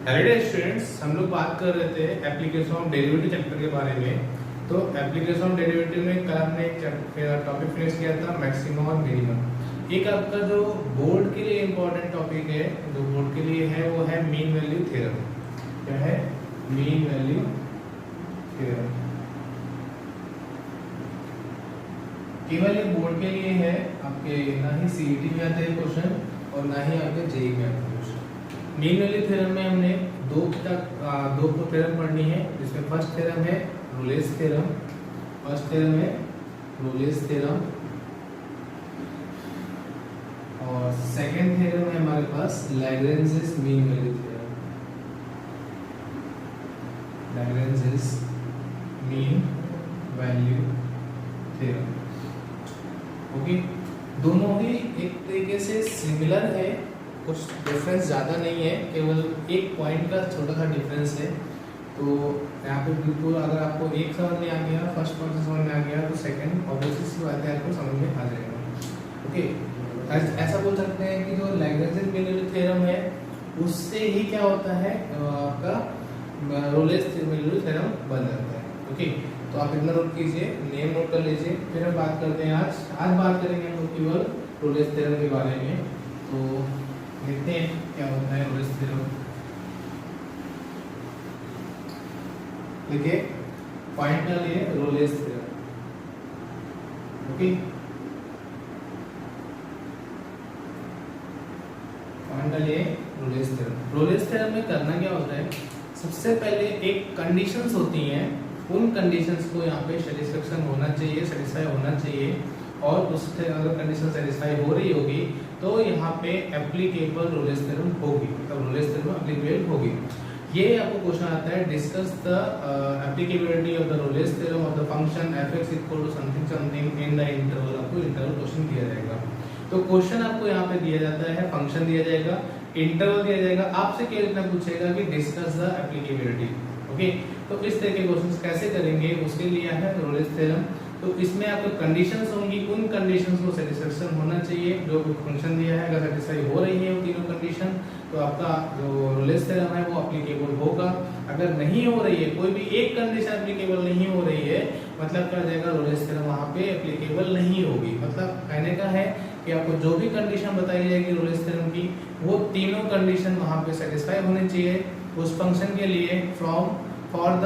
Hello students, हम लोग बात कर रहे थे एप्लीकेशन ऑफ डेरिवेटिव चैप्टर के बारे में। तो एप्लीकेशन ऑफ डेरिवेटिव में कल हमने एक टॉपिक फिनिश किया था, मैक्सिमम और मिनिमम। एक आपका जो बोर्ड के लिए इम्पोर्टेंट टॉपिक है, जो बोर्ड के लिए है, वो है मीन वैल्यू थ्योरम। क्या है? Mean value theorem. केवल ये बोर्ड के लिए है, आपके ना ही सीईटी में आते हैं क्वेश्चन और ना ही आपके जेईई में आते हैं क्वेश्चन। मीन वैल्यू थ्योरम में हमने दो थ्योरम पढ़नी है, जिसमें फर्स्ट थ्योरम है रोलेस थ्योरम। फर्स्ट थ्योरम है रोलेस थ्योरम और सेकंड थ्योरम है हमारे पास Lagrange's mean value theorem. Lagrange's mean value theorem. Okay, दोनों ही एक तरीके से सिमिलर है, कुछ डिफरेंस ज़्यादा नहीं है, केवल एक पॉइंट का छोटा सा डिफरेंस है। तो यहाँ पे बिल्कुल अगर आपको एक समझ में आ गया, फर्स्ट पॉइंट समझ में आ गया, तो सेकंड ऑब्वियसली सी बात है आपको समझ में आ जाएगा। ओके, ऐसा बोल सकते हैं कि जो लैग्रेंज मीन वैल्यू थ्योरम है, उससे ही क्या होता है, आपका रोलेस मीन वैल्यू थ्योरम बन जाता है। ओके, तो आप इतना नोट कीजिए, नेम नोट कर लीजिए। फिर हम बात करते हैं आज बात करेंगे हम केवल रोलेस थ्योरम के बारे में। तो देखते हैं क्या होता है रोलेस थ्योरम। देखिए पॉइंट का लिए रोलेस थ्योरम। ओके, पॉइंट का लिए रोलेस थ्योरम। रोलेस थ्योरम में करना क्या होता है, सबसे पहले एक कंडीशंस होती हैं, उन कंडीशंस को यहाँ पे सेटिस्फेक्शन होना चाहिए, सेटिस्फाई होना चाहिए, और उससे अगर कंडीशन सेटिस्फाई हो रही होगी तो यहाँ पे एप्लीकेबल रोलेस थ्योरम होगी, मतलब रोलेस थ्योरम एप्लीकेबल होगी। ये आपको क्वेश्चन आता है, discuss the applicability of the Rolle's theorem of the function f(x) equal to something something in the interval. आपको इंटरवल क्वेश्चन दिया जाएगा। तो क्वेश्चन आपको यहाँ पे दिया जाता है, फंक्शन दिया जाएगा, इंटरवल दिया जाएगा, आपसे क्या इतना पूछेगा कि डिस्कस द एप्लीकेबिलिटी। ओके, तो इस तरह के क्वेश्चंस कैसे करेंगे, उसके लिए है रोलेस थ्योरम। तो इसमें आपको कंडीशंस होंगी, उन कंडीशंस को सेटिस्फेक्शन होना चाहिए, जो फंक्शन दिया है अगर सेटिस्फाई हो रही है वो तीनों कंडीशन, तो आपका जो रोलेस थ्योरम है वो एप्लीकेबल होगा। अगर नहीं हो रही है, कोई भी एक कंडीशन एप्लीकेबल नहीं हो रही है, मतलब क्या हो जाएगा, रोलेस थ्योरम वहाँ पे एप्लीकेबल नहीं होगी। मतलब कहने का है कि आपको जो भी कंडीशन बताई जाएगी रोलेस थ्योरम की, वो तीनों कंडीशन वहाँ पे सेटिस्फाई होनी चाहिए उस फंक्शन के लिए फॉर द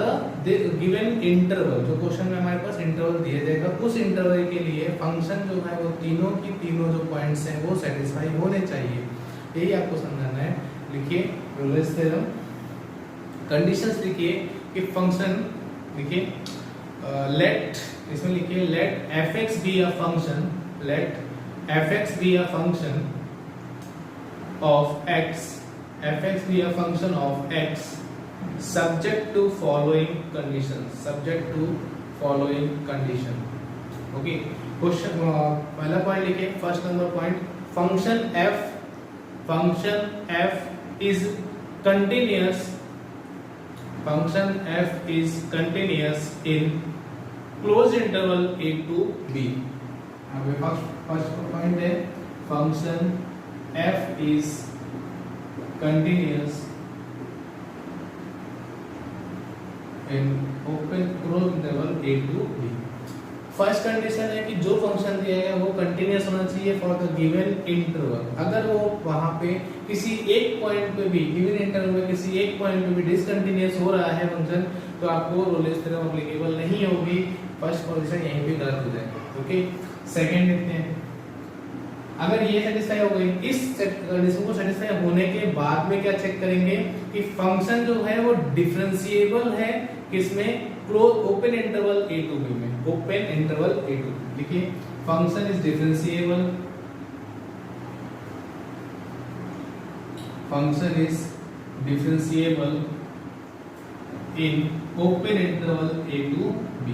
गिवन इंटरवल। जो क्वेश्चन में हमारे पास इंटरवल दिया जाएगा, उस इंटरवल के लिए फंक्शन जो है वो तीनों की तीनों जो पॉइंट्स हैं वो सेटिस्फाई होने चाहिए। यही आपको समझाना है। लिखिए रोलेस थ्योरम, कंडीशंस लिखिए कि फंक्शन, लिखिए लेट, इसमें लिखिए let f(x) be a function, let f(x) be a function of x, f(x) be a function of x subject to following conditions, subject to following condition। Okay, question पहला point लिखे, first number point, function f is continuous, function f is continuous in closed interval a to b। अब first point है, function f is continuous in open closed interval a to b। First condition है कि जो function दिया है वो continuous होना चाहिए फॉर द गिवन इंटरवल। अगर वो वहां पे किसी एक पॉइंट पे भी, गिवन इंटरवल में किसी एक पॉइंट पे भी डिसकंटिन्यूअस हो रहा है फंक्शन, तो आपको रोलेस थ्योरम एप्लीकेबल नहीं होगी। फर्स्ट पोजीशन यहीं पे गलत हो जाएगा। ओके, सेकंड देखते हैं, अगर ये सेटिस्फाई हो गई, इस कंडीशन को सेटिस्फाई होने के बाद में क्या चेक करेंगे कि फंक्शन जो है वो डिफरेंशिएबल है किसमें, close open interval a to b में, open interval a to b। देखिए function is differentiable, function is differentiable in open interval a to b।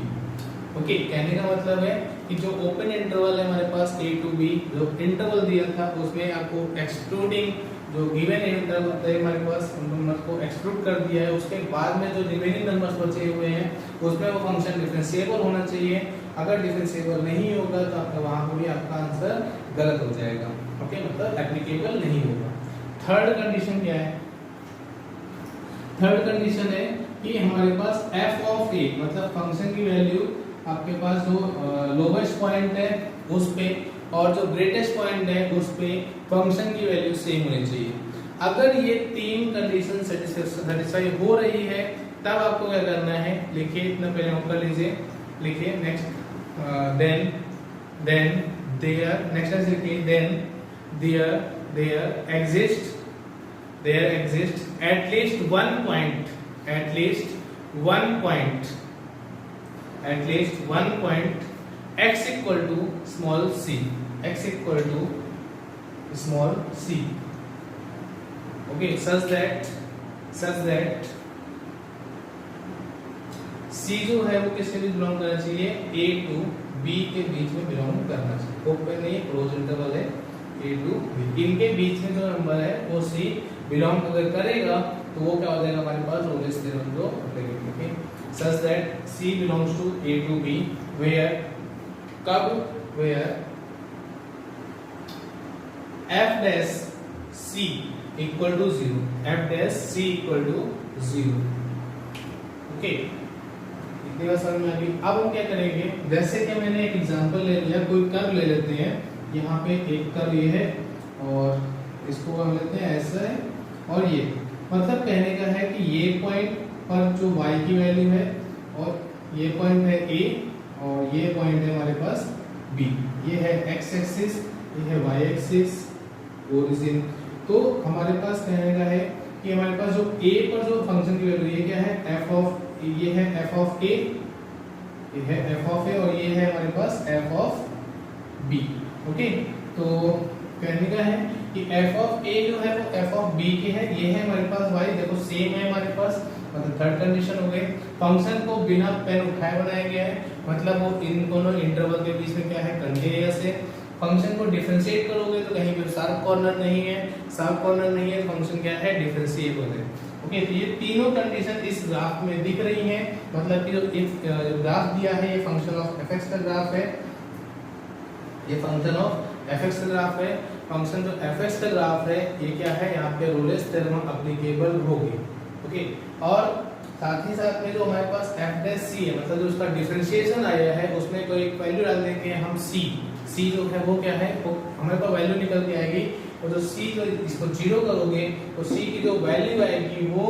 Okay, कहने का मतलब है कि जो ओपन इंटरवल है हमारे पास a to b, जो इंटरवल दिया था उसमें आपको एक्सक्लूडिंग जो गिवन इंटरवल थे हमारे पास, उन नंबर्स को एक्सक्लूड कर दिया है। उसके बाद में जो रिमेनिंग नंबर्स बचे हुए हैं उसमें वो फंक्शन डिफरेंशिएबल होना चाहिए। अगर डिफरेंशिएबल नहीं होगा तो आपका वहां पर भी आपका आंसर गलत हो जाएगा। ओके, मतलब एप्लीकेबल नहीं होगा। थर्ड कंडीशन क्या है, थर्ड कंडीशन है कि हमारे पास f ऑफ a मतलब फंक्शन की वैल्यू आपके पास जो लोवेस्ट पॉइंट है उस पे और जो ग्रेटेस्ट पॉइंट है उस पे फंक्शन की वैल्यू सेम होनी चाहिए। अगर ये तीन कंडीशन सेटिस्फाई हो रही है तब आपको क्या करना है, लिखिए इतना पहले नोट कर लीजिए, लिखिए नेक्स्ट देन देयर, नेक्स्ट लिखिए then there exist at least one point x equal to small c, okay, such that c जो है वो किसके बीच बिलोंग करना चाहिए, a to b के बीच में बिलोंग करना चाहिए। ओपन नहीं, क्लोज इंटरवल है a to b, इनके बीच में जो नंबर है वो c बिलोंग अगर करेगा तो वो क्या हो जाएगा हमारे पास रोलेस थ्योरम को अप्लाई करेंगे, such that c belongs to a to b where f dash c equal to 0, okay, इतनी बात समझ में आ गई। अब हम क्या करेंगे, जैसे कि मैंने एक एग्जांपल ले लिया, कोई कर्व ले लेते हैं, यहाँ पे एक कर्व ये है और इसको हम लेते हैं ऐसा है, और ये मतलब कहने का है कि ये पॉइंट पर जो y की वैल्यू है और ये पॉइंट है a और ये पॉइंट है हमारे पास b, ये है x एक्सिस, ये है y एक्सिस, ओरिजिन। तो हमारे पास कहने का है कि हमारे पास जो a पर जो फंक्शन की वैल्यू ये क्या है ये है f ऑफ a, ये है f ऑफ a और ये है हमारे पास f ऑफ b, ओके। तो कहने का है कि f ऑफ a जो है वो f ऑफ b की है, ये है हमारे पास y, देखो सेम है हमारे पास, मतलब थर्ड कंडीशन हो गई। फंक्शन को बिना पेन उठाए बनाया गया है, मतलब वो इन दोनों इंटरवल के बीच में क्या है, कंटीन्यूअस है। फंक्शन को डिफरेंशिएट करोगे तो कहीं पे शार्प कॉर्नर नहीं है, फंक्शन क्या है, डिफरेंशिएबल है, ओके। तो ये तीनों कंडीशन इस ग्राफ में दिख रही हैं, मतलब कि जो ग्राफ दिया है ये फंक्शन ऑफ fx का ग्राफ है, ये फंक्शन ऑफ fx का ग्राफ है। फंक्शन जो fx का ग्राफ है ये क्या है, यहाँ पे रोलेस थ्योरम एप्लीकेबल होगी, ओके। और साथ ही साथ में जो हमारे पास f डैश c है, मतलब जो उसका डिफरेंशिएशन आया है उसमें कोई एक वैल्यू डाल देंगे हम c जो है वो क्या है, वो हमारे पास वैल्यू निकल के आएगी, और जो c जो इसको 0 करोगे तो c की जो वैल्यू आएगी वो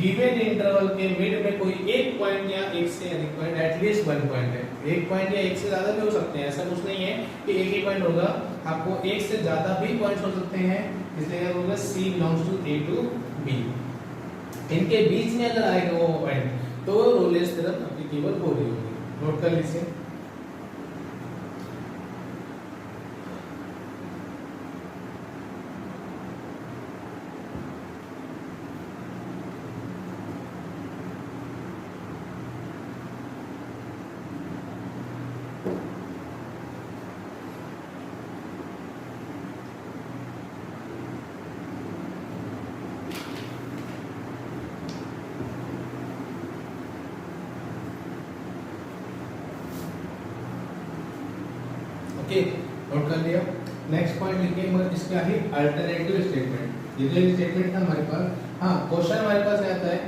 गिवन इंटरवल के मिड में कोई एक पॉइंट या एक से अधिक पॉइंट, एटलीस्ट वन पॉइंट है, एक पॉइंट या एक से ज्यादा भी हो सकते हैं, ऐसा कुछ नहीं है कि एक ही पॉइंट होगा, आपको एक से ज्यादा भी पॉइंट्स हो सकते हैं, इसलिए क्या होगा c belongs to a to b, इनके बीच में अगर आएगा वो पॉइंट तो रोलेस थ्योरम एप्लीकेबल हो रही होगी, नोट कर लीजिए। ओके, नोट कर लिया। नेक्स्ट पॉइंट लिखिए, इसका ही अल्टरनेटिव स्टेटमेंट, ये जो स्टेटमेंट था हमारे पास, हाँ क्वेश्चन हमारे पास आता है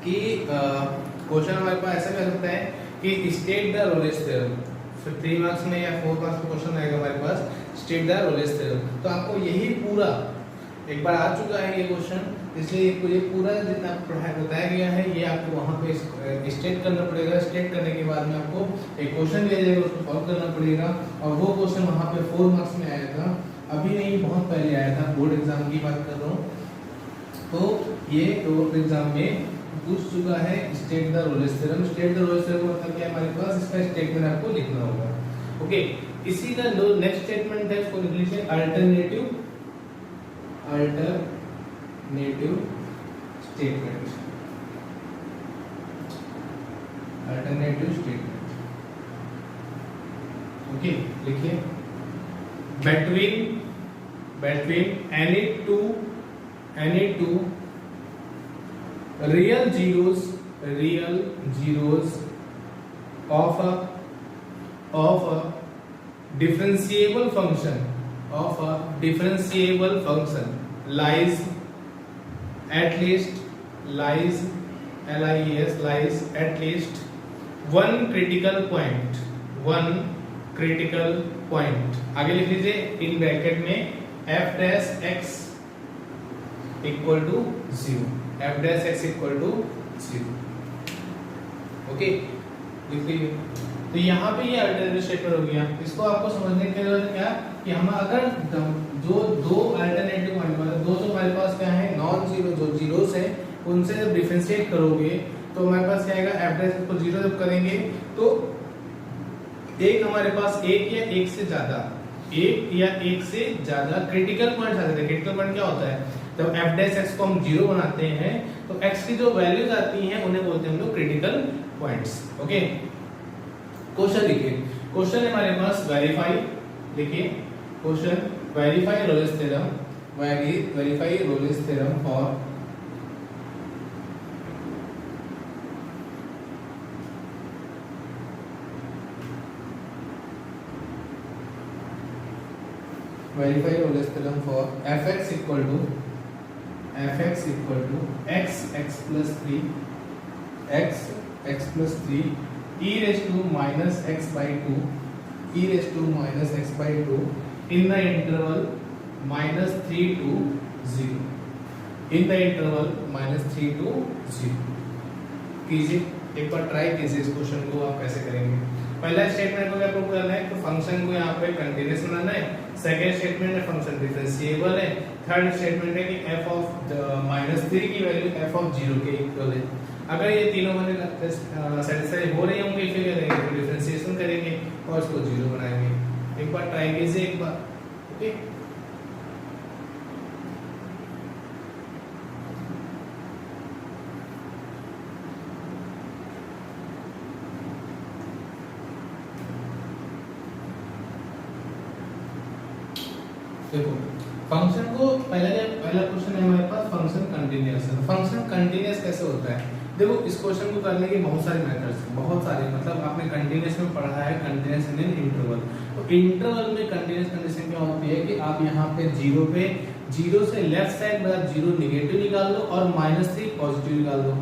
कि क्वेश्चन हमारे पास ऐसा कर सकता है कि स्टेट द रोलेस थ्योरम, फिर 3 मार्क्स में या 4 मार्क्स में क्वेश्चन आएगा हमारे पास, स्टेट द रोलेस थ्योरम। तो आपको यही पूरा एक बार आ चुका है ये क्वेश्चन, इसलिए ये पूरा जितना बताया गया है ये आपको वहाँ पे स्टेट करना पड़ेगा। स्टेट करने के बाद में आपको एक क्वेश्चन दिया जाएगा, उसको सॉल्व करना पड़ेगा, और वो क्वेश्चन वहाँ पे 4 मार्क्स में आया था, अभी नहीं बहुत पहले आया था, बोर्ड एग्जाम की बात कर रहा हूँ। तो ये बोर्ड एग्जाम में पूछ चुका है state the Rolle's theorem. State the Rolle's theorem मतलब क्या है, हमारे पास इसका स्टेटमेंट आपको लिखना होगा, ओके। इसी का जो नेक्स्ट स्टेटमेंट है उसको लिख लीजिए, अल्टरनेटिव स्टेटमेंट, ओके। लिखिए, between any two real zeros of a differentiable function lies at least lies LIES lies at least one critical point, one critical point। आगे लिख लीजिए इन ब्रैकेट में f dash x equal to 0, f dash x equal to 0। Okay, लिख लीजिए। तो यहाँ पे ये अल्टरनेटिव स्टेटमेंट हो गया। इसको आपको समझने के लिए क्या कि हम अगर जो दो अल्टरनेटिव मतलब दो जो हमारे पास क्या है नॉन जीरो जो जीरोस है उनसे जब डिफरेंशिएट करोगे तो हमारे पास क्या आएगा f dash को 0 जब करेंगे तो एक हमारे पास एक या एक से ज्यादा, एक या एक से ज्यादा क्रिटिकल पॉइंट आ जाते हैं। क्रिटिकल पॉइंट क्या होता है? जब f dash x को हम 0 बनाते हैं तो x की जो वैल्यूज आती हैं उन्हें बोलते हैं हम लोग क्रिटिकल पॉइंट्स। ओके, क्वेश्चन लिखिए। क्वेश्चन है हमारे पास वेरीफाई, लिखिए question verify Rolle's theorem, verify Rolle's theorem for verify Rolle's theorem for fx equal to x plus 3 x plus 3 e raised to minus x by 2 in the interval minus 3 to 0, in the interval minus 3 to 0। कीजिए, एक बार try कीजिए इस question को आप कैसे करेंगे। पहला statement को क्या प्रूव करना है तो फंक्शन को यहाँ पे कंटीन्यूअस बनाना है। सेकंड स्टेटमेंट में फंक्शन डिफरेंशिएबल है। थर्ड स्टेटमेंट है कि f ऑफ -3 की वैल्यू f ऑफ 0 के इक्वल है। अगर ये तीनों हमारे सेटिस्फाई हो रहे होंगे फिर क्या करेंगे, डिफरेंशिएशन करेंगे और इसको 0 बनाएंगे। एक बार ट्राई कीजिए एक बार। ओके, देखो फंक्शन को पहला क्वेश्चन है हमारे पास फंक्शन कंटीन्यूअस है। फंक्शन कंटीन्यूअस कैसे होता है? देखो इस क्वेश्चन को करने के बहुत सारे मेथड्स हैं, बहुत सारे मतलब आपने कंटीन्यूअस में पढ़ा है कंटीन्यूअस इन इंटरवल। तो इंटरवल में कंटीन्यूअस कंडीशन क्या होती है कि आप यहाँ पे 0 पे 0 से लेफ्ट साइड में आप 0 नेगेटिव निकाल दो और -3 पॉजिटिव निकाल दो।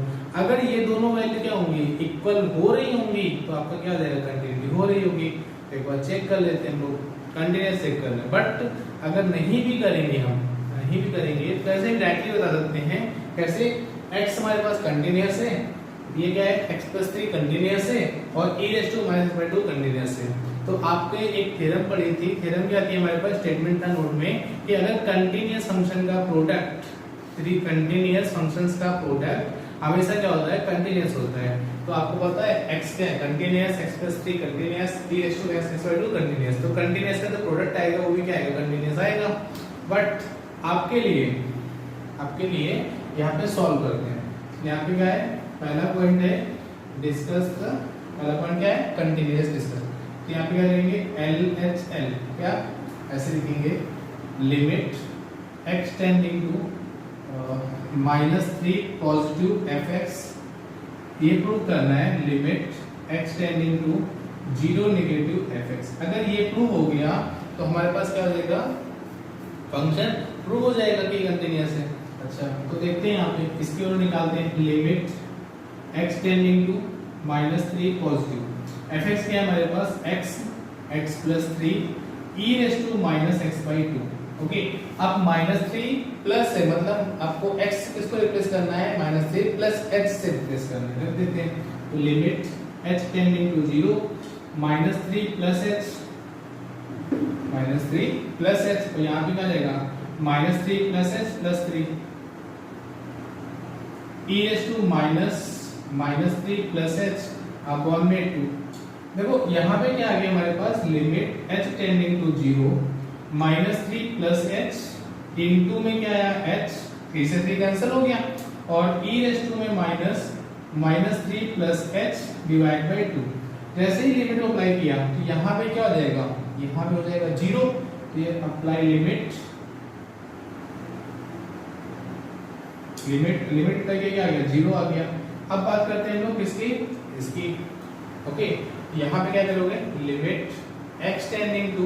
अगर ये दोनों वैल्यू क्या होंगी इक्वल हो रही होंगी तो आपका क्या हो जाएगा, कंटिन्यूटी हो रही होगी। तो एक बार चेक कर लेते हैं हम लोग, कंटीन्यूअस चेक कर लें। बट अगर नहीं भी करेंगे तो कैसे डायरेक्टली बता सकते हैं कैसे x हमारे पास कंटीन्यूअस है, ये क्या है x plus 3 कंटीन्यूअस है और e raised to -2 कंटीन्यूअस है। तो आपने एक थ्योरम पढ़ी थी, थ्योरम क्या थी हमारे पास स्टेटमेंट था नोट में कि अगर कंटीन्यूअस फंक्शन का प्रोडक्ट, थ्री कंटीन्यूअस फंक्शंस का प्रोडक्ट हमेशा क्या होता है, कंटीन्यूअस होता है। तो आपको पता है x क्या है, continuous, x plus 3 continuous, e raised to x/2 continuous. तो कंटीन्यूअस का जो प्रोडक्ट आएगा वो भी क्या आएगा, कंटीन्यूअस आएगा। बट आपके लिए यहाँ पे सॉल्व करते हैं। यहाँ पे क्या है, पहला पॉइंट है डिस्कस का, पहला पॉइंट क्या है, कंटीन्यूअस डिस्कस। तो यहाँ पे क्या करेंगे, LHL क्या ऐसे लिखेंगे, limit x tending to -3 positive fx, ये प्रूव करना है limit x tending to 0 negative fx। अगर ये प्रूव हो गया तो हमारे पास क्या हो जाएगा, फंक्शन प्रूव हो जाएगा कि कंटीन्यूअस है। अच्छा तो देखते हैं यहाँ पे इसकी ओर निकालते हैं, limit x tending to -3 positive fx क्या है हमारे पास, x plus 3 e raised to -x/2। Okay, अब -3 प्लस है मतलब आपको x किसको रिप्लेस करना है, -3 प्लस h से रिप्लेस करना है। रख देते हैं तो limit h tending to 0 -3 plus h, -3 plus h, तो यहाँ पे क्या जाएगा, -3 plus h plus 3 e raised to -3 plus h upon में 2। देखो यहाँ पे क्या आ गया हमारे पास, limit h tending to 0 -3 plus h into में क्या आया h, 3 से 3 कैंसिल हो गया और e raised to में -3 प्लस h डिवाइड बाय 2। जैसे ही लिमिट अप्लाई किया तो यहाँ पे क्या हो जाएगा, यहाँ पे हो जाएगा 0। तो ये अप्लाई लिमिट करके क्या आ गया, 0 आ गया। अब बात करते हैं हम लोग किसकी, इसकी। ओके, यहाँ पे क्या करोगे, limit x tending to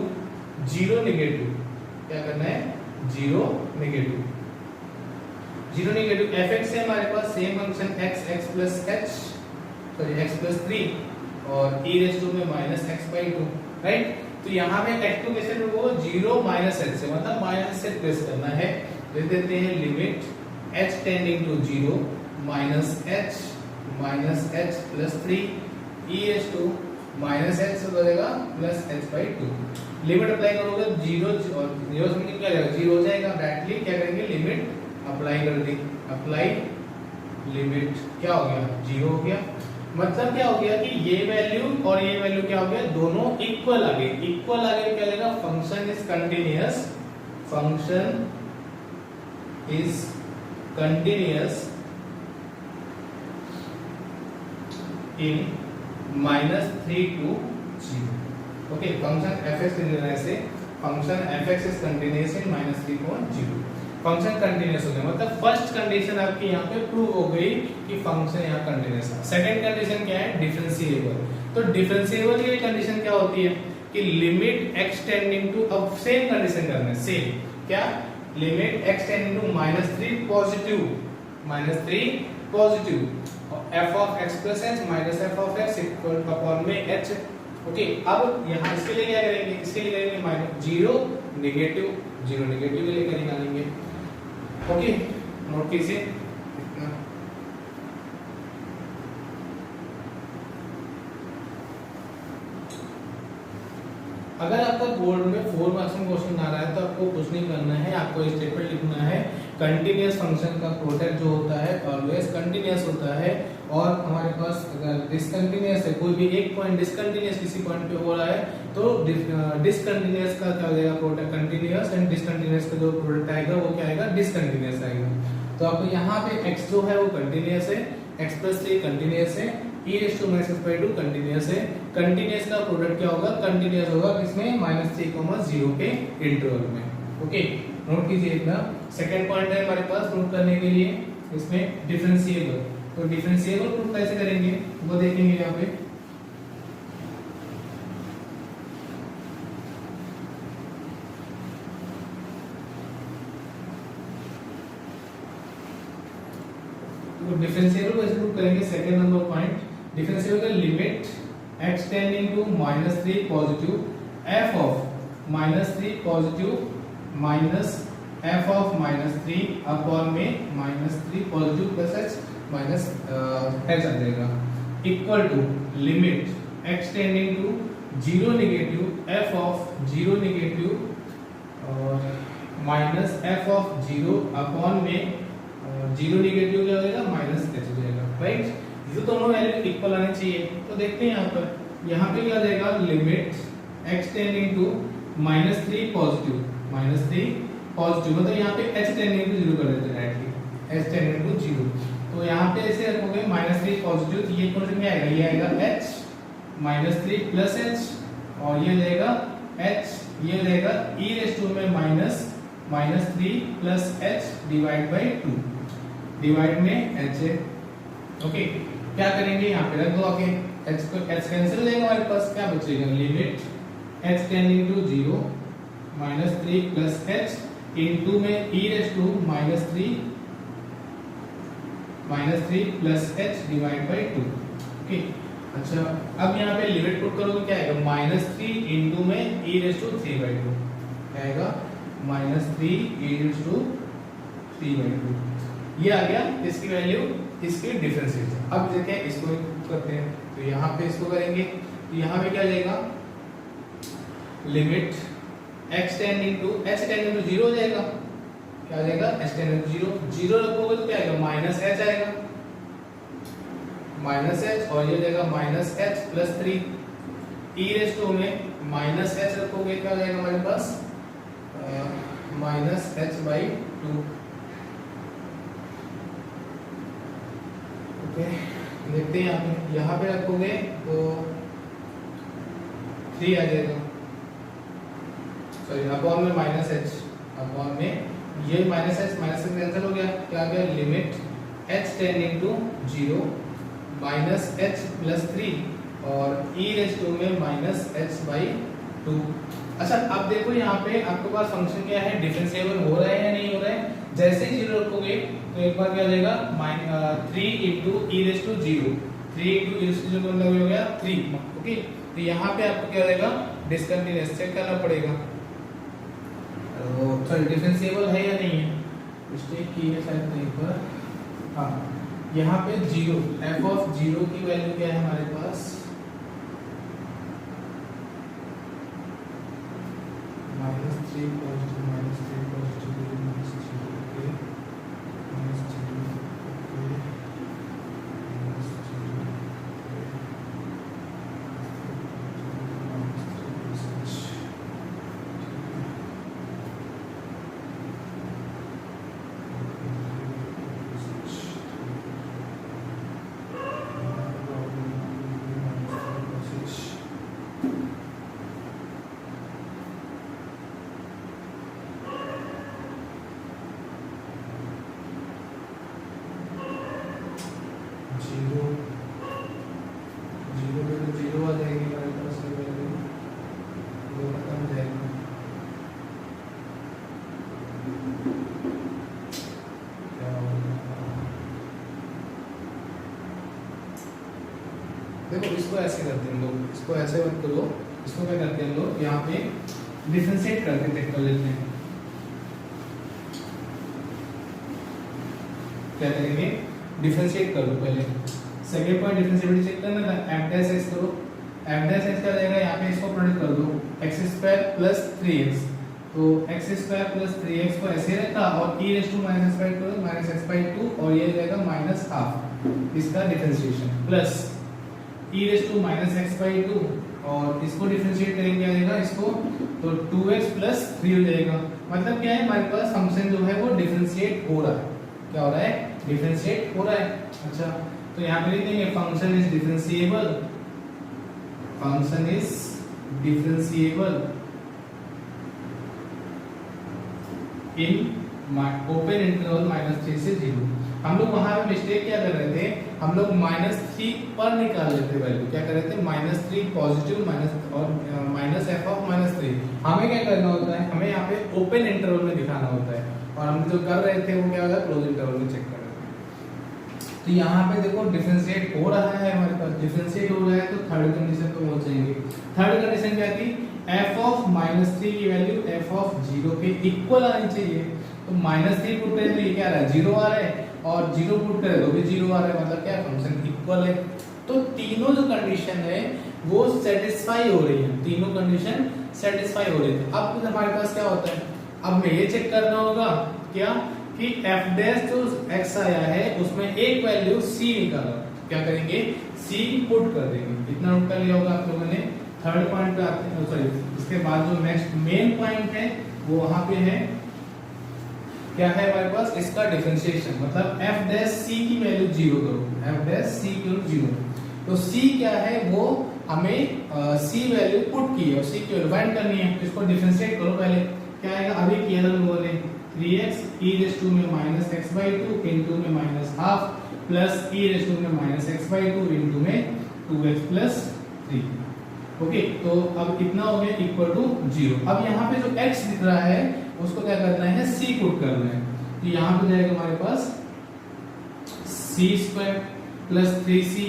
0 negative, क्या करना है, 0 negative zero negative f x है हमारे पास same function x x plus h sorry x plus 3 और ई रेज टू में माइनस एक्स बाई 2 राइट। तो यहाँ पे x2 कैसे लिखोगे 0 माइनस h से मतलब माइनस से प्लेस करना है। दे देते हैं limit h tending to 0 minus h plus 3 e raise to minus h से बनेगा plus h by 2। Limit apply करोगे 0 और 0 से क्या जाएगा 0 हो जाएगा। डायरेक्टली क्या करेंगे लिमिट अप्लाई कर दी अप्लाई लिमिट क्या हो गया 0 हो गया। मतलब क्या हो गया कि ये वैल्यू और ये वैल्यू क्या हो गया दोनों इक्वल आ गए। इक्वल आ गए क्या लगेगा function is continuous in -3 to 0। Okay function f(x) continuous है function f(x) is continuous in -3 to 0। Function continuous हो गया मतलब फर्स्ट कंडीशन आपकी यहाँ पे प्रूव हो गई कि फंक्शन यहाँ कंटिन्यूअस है। सेकंड कंडीशन क्या है डिफरेंशिएबल। तो डिफरेंशिएबल की कंडीशन क्या होती है कि लिमिट x टेंडिंग टू अब सेम कंडीशन करना है सेम क्या limit x tending to -3 positive और f of x plus h minus f of x equal upon में h। ओके अब यहाँ इसके लिए क्या करेंगे इसके लिए करेंगे माइनस 0 नेगेटिव के लिए निकालेंगे। ओके नोट कीजिए इतना अगर आपका बोर्ड में 4 मार्क्स में क्वेश्चन आ रहा है तो आपको कुछ नहीं करना है आपको स्टेटमेंट लिखना है कंटीन्यूअस फंक्शन का प्रोडक्ट जो होता है ऑलवेज कंटीन्यूअस होता है और हमारे पास अगर डिसकंटीन्यूअस है कोई भी एक पॉइंट डिसकंटीन्यूअस किसी पॉइंट पे हो रहा है तो डिसकंटीन्यूअस का क्या हो जाएगा प्रोडक्ट कंटीन्यूअस एंड डिसकंटीन्यूअस का जो प्रोडक्ट आएगा वो क्या आएगा डिसकंटीन्यूअस आएगा। तो आपको यहाँ पे x जो है वो कंटीन्यूअस है x प्लस 3 कंटीन्यूअस है e raise to minus x by 2 continuous है। कंटीन्यूअस का प्रोडक्ट क्या होगा कंटीन्यूअस होगा किसमें -3, 0 के इंटरवल में। ओके नोट कीजिए इतना सेकंड पॉइंट है हमारे पास प्रूव करने के लिए इसमें डिफरेंशिएबल। तो डिफरेंशिएबल प्रूव कैसे करेंगे वो देखेंगे यहाँ पे। तो डिफरेंशिएबल कैसे प्रूव करेंगे सेकंड नंबर पॉइंट डिफरेंशिएबल का limit x tending to -3 positive f of -3 positive minus f of -3 upon में -3 positive plus h minus h आ जाएगा equal to limit x tending to 0 negative f of 0 negative और minus f of 0 upon में 0 negative क्या हो जाएगा -h हो जाएगा राइट। ये दोनों वैल्यू इक्वल आने चाहिए। तो देखते हैं यहाँ पे क्या आ जाएगा limit x tending to -3 positive मतलब यहाँ पे h टेंडिंग टू 0 कर देते हैं डायरेक्टली h टेंडिंग टू 0। तो यहाँ पे ऐसे रखोगे -3 पॉजिटिव तो ये कौन सा क्या आएगा ये आएगा h -3 प्लस h और ये जाएगा h ये जाएगा e रेज़ टू में -3 plus h divide by 2 divide में h है। ओके क्या करेंगे यहाँ पे रख दो आगे h को h कैंसिल हो जाएगा हमारे पास क्या बचेगा limit h tending to 0 -3 plus h into में e raise to -3 plus h divide by 2। Okay अच्छा अब यहाँ पे लिमिट पुट करोगे क्या आएगा -3 इनटू में e रेज़ टू 3 बाय 2 क्या आएगा -3 e रेज़ टू 3 बाय 2 ये आ गया इसकी वैल्यू इसके डिफरेंशिएशन। अब देखें इसको करते हैं तो यहाँ पे इसको करेंगे तो यहाँ पे क्या जाएगा लिमिट x टेंडिंग टू 0 हो जाएगा क्या आ जाएगा h टेंडिंग टू 0 रखोगे तो क्या आएगा -h आएगा -h और ये जाएगा -h plus 3 e raise to में -h रखोगे क्या आ जाएगा हमारे पास -h बाई 2। देखते हैं यहाँ पे रखोगे तो 3 आ जाएगा सॉरी अपॉन में -h अपॉन में ये -h कैंसिल हो गया क्या आ गया limit h tending to 0 -h plus 3 और e रेज़ टू में -h बाई 2 अच्छा अब देखो यहाँ पे आपके पास फंक्शन क्या है, डिफरेंशिएबल हो रहा है या नहीं हो रहा है। जैसे ही जीरो रखोगे तो एक बार क्या हो जाएगा 3 into e raise to zero, 3 into e raise to zero मतलब हो गया 3। ओके, तो यहाँ पे आपको क्या हो जाएगा, डिसकंटिन्यूअस चेक करना पड़ेगा, सॉरी डिफरेंशिएबल है या नहीं है, मिस्टेक की है शायद कहीं पर। हाँ, यहाँ पे जीरो, एफ ऑफ जीरो की वैल्यू क्या है हमारे पास, -3 positive -3 positive -0 okay -0 okay zero zero पे तो जीरो आ जाएगी हमारे पास ये वैल्यू, वो खत्म हो जाएगा। क्या होगा, देखो इसको ऐसे करते हैं हम लोग, इसको ऐसे मत करो, इसको क्या करते हैं हम लोग यहाँ पे डिफरेंशिएट करके चेक कर लेते हैं। क्या करेंगे, डिफरेंशिएट कर लो पहले, सेकंड पॉइंट डिफरेंशिएबिलिटी चेक करना था, f डैश x करो, f डैश x का जाएगा यहाँ पे, इसको प्रोडक्ट कर दो x स्क्वायर प्लस 3x, तो x स्क्वायर प्लस 3x को ऐसे रखा और e raise to minus x by 2 minus x by 2 और ये जाएगा माइनस हाफ, इसका differentiation plus e raise to minus x by 2 और इसको डिफरेंशिएट करेंगे क्या आएगा इसको, तो 2x प्लस 3 हो जाएगा। मतलब क्या है, हमारे पास फंक्शन जो है वो डिफरेंशिएट हो रहा है, क्या हो रहा है, डिफरेंशिएट हो रहा है। अच्छा तो यहाँ पे लिख देंगे function is differentiable, function is differentiable in open interval -3 से 0। हम लोग वहां पे मिस्टेक क्या कर रहे थे, हम लोग -3 पर निकाल लेते वैल्यू, क्या कर रहे थे -3 पॉजिटिव माइनस और माइनस एफ ऑफ -3। हमें क्या करना होता है, हमें यहाँ पे ओपन इंटरवल में दिखाना होता है, और हम जो कर रहे थे वो क्या होगा, क्लोज इंटरवल में चेक कर रहे थे। तो यहाँ पे देखो डिफरेंशिएट हो रहा है हमारे पास, डिफरेंशिएट हो रहा है तो थर्ड कंडीशन पे पहुंच जाएंगे। थर्ड कंडीशन क्या थी, f ऑफ -3 की वैल्यू f ऑफ 0 के इक्वल आनी चाहिए। तो -3 पुट करें तो ये क्या आ रहा है, 0 आ रहा है, और 0 पुट करें तो भी 0 आ रहा है, मतलब क्या फंक्शन इक्वल है। तो तीनों जो कंडीशन है वो सेटिस्फाई हो रही है, तीनों कंडीशन सेटिस्फाई हो रही है। अब हमारे पास क्या होता है, अब हमें ये चेक करना होगा क्या कि f डैश जो x आया है उसमें एक वैल्यू c निकाला, क्या करेंगे, c पुट कर देंगे। इतना नोट कर लिया होगा आप लोगों ने। थर्ड पॉइंट पे आते हैं, सॉरी इसके बाद जो नेक्स्ट मेन पॉइंट है वो वहां पे है, क्या है हमारे पास, इसका डिफरेंशिएशन, मतलब f डैश c की वैल्यू 0 करो, f डैश c की वैल्यू 0। तो c क्या है, वो हमें c वैल्यू पुट की है और c की वैल्यू फाइंड करनी है, इसको डिफरेंशिएट करो पहले। क्या आएगा, अभी किया था लोगों ने 3x e रेज़ टू में माइनस x बाई 2 इनटू में minus half plus e raise to में माइनस x बाई 2 इनटू में 2x प्लस 3। ओके, तो अब कितना हो गया, इक्वल टू 0। अब यहाँ पे जो x दिख रहा है उसको क्या करना है, c पुट करना है। तो यहाँ पे जाएगा हमारे पास c square plus 3c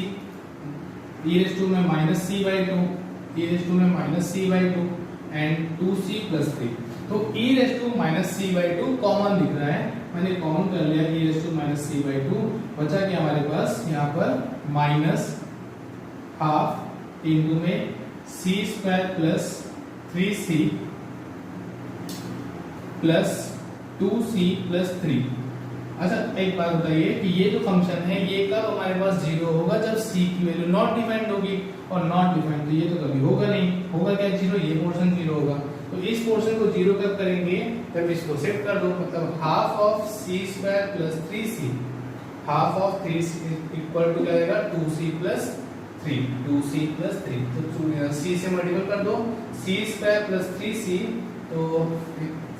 e raise to में minus c by 2, e raise to में minus c by 2 and 2c plus 3। तो e raise to minus c by 2 common दिख रहा है, मैंने कॉमन कर लिया, e raise to minus c by 2 बचा क्या हमारे पास, यहाँ पर माइनस हाफ इनटू में c square plus 3c plus 2c plus 3। अच्छा एक बात बताइए कि ये जो फंक्शन है ये कब हमारे पास 0 होगा, जब c की वैल्यू नॉट डिफाइंड होगी, और नॉट डिफाइंड तो ये तो कभी होगा नहीं, होगा क्या 0, ये पोर्शन 0 होगा। तो इस पोर्शन को 0 कब करेंगे, तब इसको शिफ्ट कर दो, मतलब half of c square plus 3c, half of 3c equal to क्या आएगा, 2c प्लस 3, 2c प्लस 3। तो c से मल्टीपल कर दो, c स्क्वायर प्लस 3c तो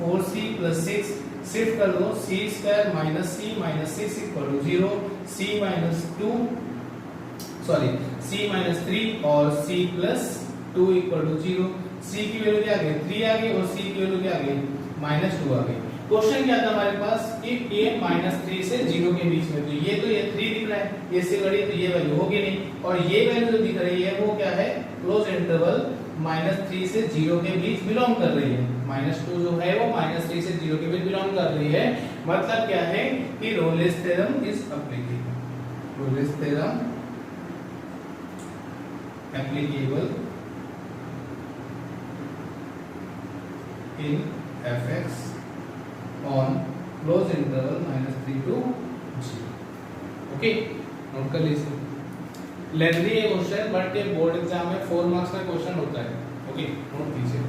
4c प्लस 6, शिफ्ट कर दो, c square minus c equal to 0, c minus 2 sorry c minus 3 और c plus 2 equal to 0, c की वैल्यू क्या आ गई 3 आ गई और c की वैल्यू क्या आ गई -2 आ गई। क्वेश्चन क्या था हमारे पास कि a -3 से 0 के बीच में, तो ये 3 दिख रहा है, ये से बड़ी तो ये वैल्यू होगी नहीं, और ये वैल्यू जो दिख रही है वो क्या है क्लोज इंटरवल -3 से 0 के बीच बिलोंग कर रही है। -2 जो है वो -3 से 0 के बीच बिलोंग कर रही है। मतलब क्या है कि Rolle's theorem is applicable, Rolle's theorem applicable in fx on close interval -3 to 0। Okay, note कर लीजिए। लेंथी है क्वेश्चन, बट ये बोर्ड एग्जाम में 4 मार्क्स का क्वेश्चन होता है। ओके, नोट कीजिए।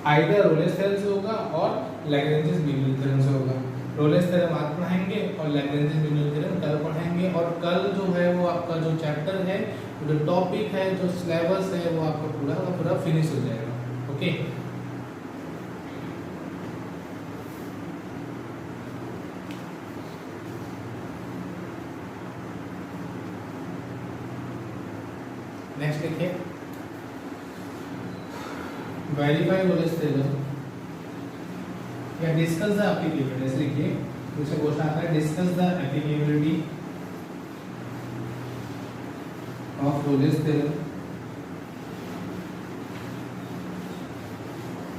आइदर रोलेस थ्योरम से होगा और लैग्रेंज मीन थ्योरम से होगा। रोलेस थ्योरम आज पढ़ाएंगे और लैग्रेंज मीन थ्योरम कल पढ़ाएंगे, और कल जो है वो आपका जो चैप्टर है, जो टॉपिक है, जो सिलेबस है, वो आपका पूरा का पूरा फिनिश हो जाएगा। ओके, नेक्स्ट देखिए, वेरीफाई रोलेस थ्योरम या डिस्कस द एप्लीकेबिलिटी। ऐसे लिखिए, दूसरा क्वेश्चन आता है discuss the applicability of Rolle's theorem.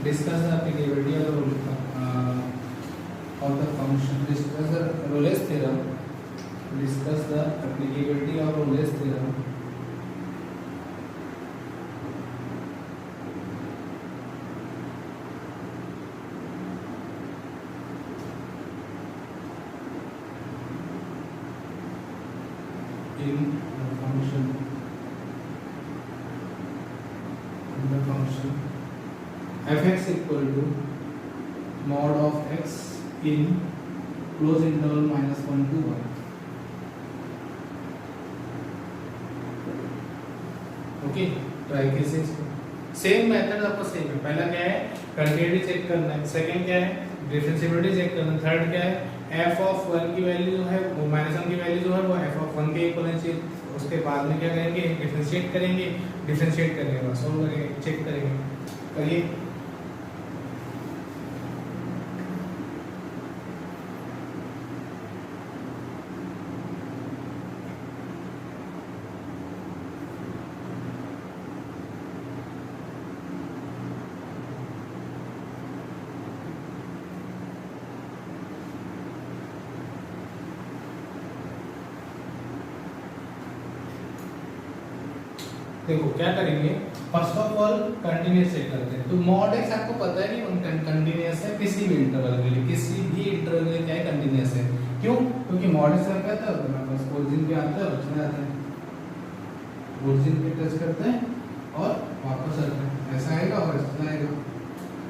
Discuss the applicability of the function, discuss the Rolle's theorem, discuss the applicability of Rolle's theorem in the function fx equal to mod of x in close interval -1 to 1। Okay, try कैसे इसको, same method आपका same है। पहला क्या है continuity check करना है, second क्या है डिफरेंशिएबिलिटी चेक करना है, थर्ड क्या है f ऑफ 1 की वैल्यू जो है वो -1 की वैल्यू जो है वो f ऑफ 1 के इक्वल होनी चाहिए। उसके बाद में क्या करेंगे डिफरेंशिएट करेंगे, डिफरेंशिएट करने के बाद सॉल्व करेंगे, चेक करेंगे। करिए, देखो क्या करेंगे, first of all continuous check करते हैं। तो मॉड एक्स आपको पता है कि कंटीन्यूअस है किसी भी इंटरवल के लिए, किसी भी इंटरवल के लिए क्या है कंटीन्यूअस है। क्यों? क्योंकि मॉड एक्स क्या आता है हमारे पास ओरिजिन पे आता है और चला जाता है, ओरिजिन पे टच करते हैं और वापस आता है, ऐसा आएगा और ऐसा आएगा।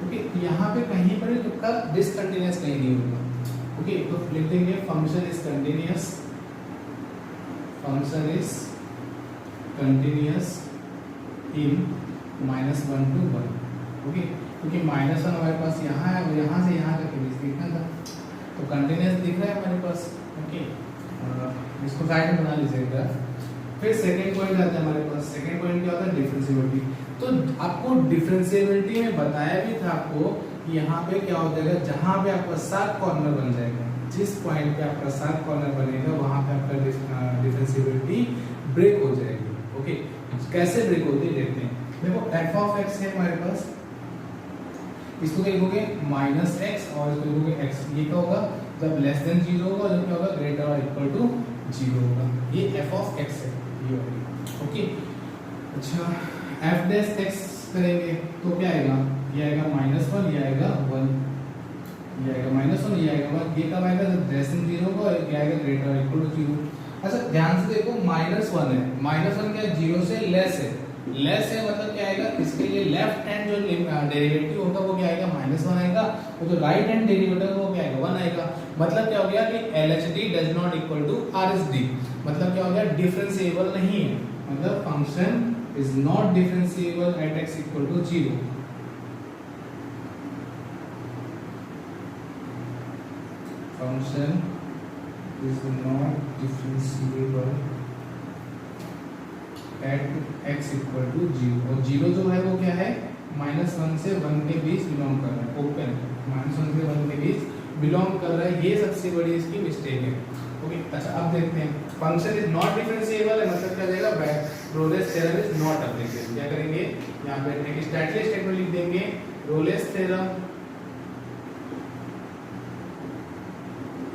ओके, यहाँ पे कहीं पर इसका डिसकंटीन्यूअस कहीं नहीं होगा। ओके, तो लिख देंगे function is continuous, function is continuous in -1 to 1। Okay, क्योंकि -1 हमारे पास यहाँ है और यहाँ से यहाँ तक के बीच दिखना था, तो कंटीन्यूअस दिख रहा है हमारे पास। ओके, इसको साइड में बना लीजिएगा। फिर सेकंड पॉइंट आता है हमारे पास, सेकंड पॉइंट क्या होता है डिफरेंशिएबिलिटी। तो आपको डिफरेंशिएबिलिटी में बताया भी था आपको कि यहाँ पे क्या हो जाएगा, जहाँ पे आपका शार्प कॉर्नर बन जाएगा, जिस पॉइंट पे आपका शार्प कॉर्नर बनेगा वहाँ पे आपका डिफरेंशिएबिलिटी ब्रेक हो जाएगी। ओके, कैसे ब्रेक होती है देखते हैं। देखो f ऑफ x है हमारे पास, इसको लिखोगे -x और इसको लिखोगे x। ये क्या होगा जब लेस देन 0 होगा, जब क्या होगा ग्रेटर और इक्वल टू 0 होगा। ये f ऑफ x है, ये होगा। ओके, अच्छा f डैश x करेंगे तो क्या आएगा, ये आएगा -1, ये आएगा 1, ये आएगा -1, ये आएगा 1। ये कब आएगा जब लेस देन 0 होगा, ये आएगा ग्रेटर और इक्वल टू 0। अच्छा ध्यान से देखो -1 है, -1 क्या है 0 से लेस है, लेस है मतलब क्या आएगा, इसके लिए लेफ्ट हैंड जो डेरिवेटिव होगा वो क्या आएगा -1 आएगा, और जो राइट हैंड डेरिवेटिव वो क्या आएगा 1 आएगा। मतलब क्या हो गया कि LHD does not equal to RHD, मतलब क्या हो गया डिफरेंशिएबल नहीं है, मतलब function is not differentiable at x equal to 0। Function is not differentiable at x equal to 0, और 0 जो है वो क्या है, -1 से 1 के बीच बिलोंग कर रहा है, ओपन -1 से 1 के बीच बिलोंग कर रहा है, ये सबसे बड़ी इसकी मिस्टेक है। ओके, अच्छा अब देखते हैं फंक्शन इज नॉट डिफरेंशिएबल है, मतलब क्या जाएगा, Rolle's theorem is not applicable. क्या करेंगे, यहाँ पे स्टैटिक स्टेटमेंट लिख देंगे, Rolle's theorem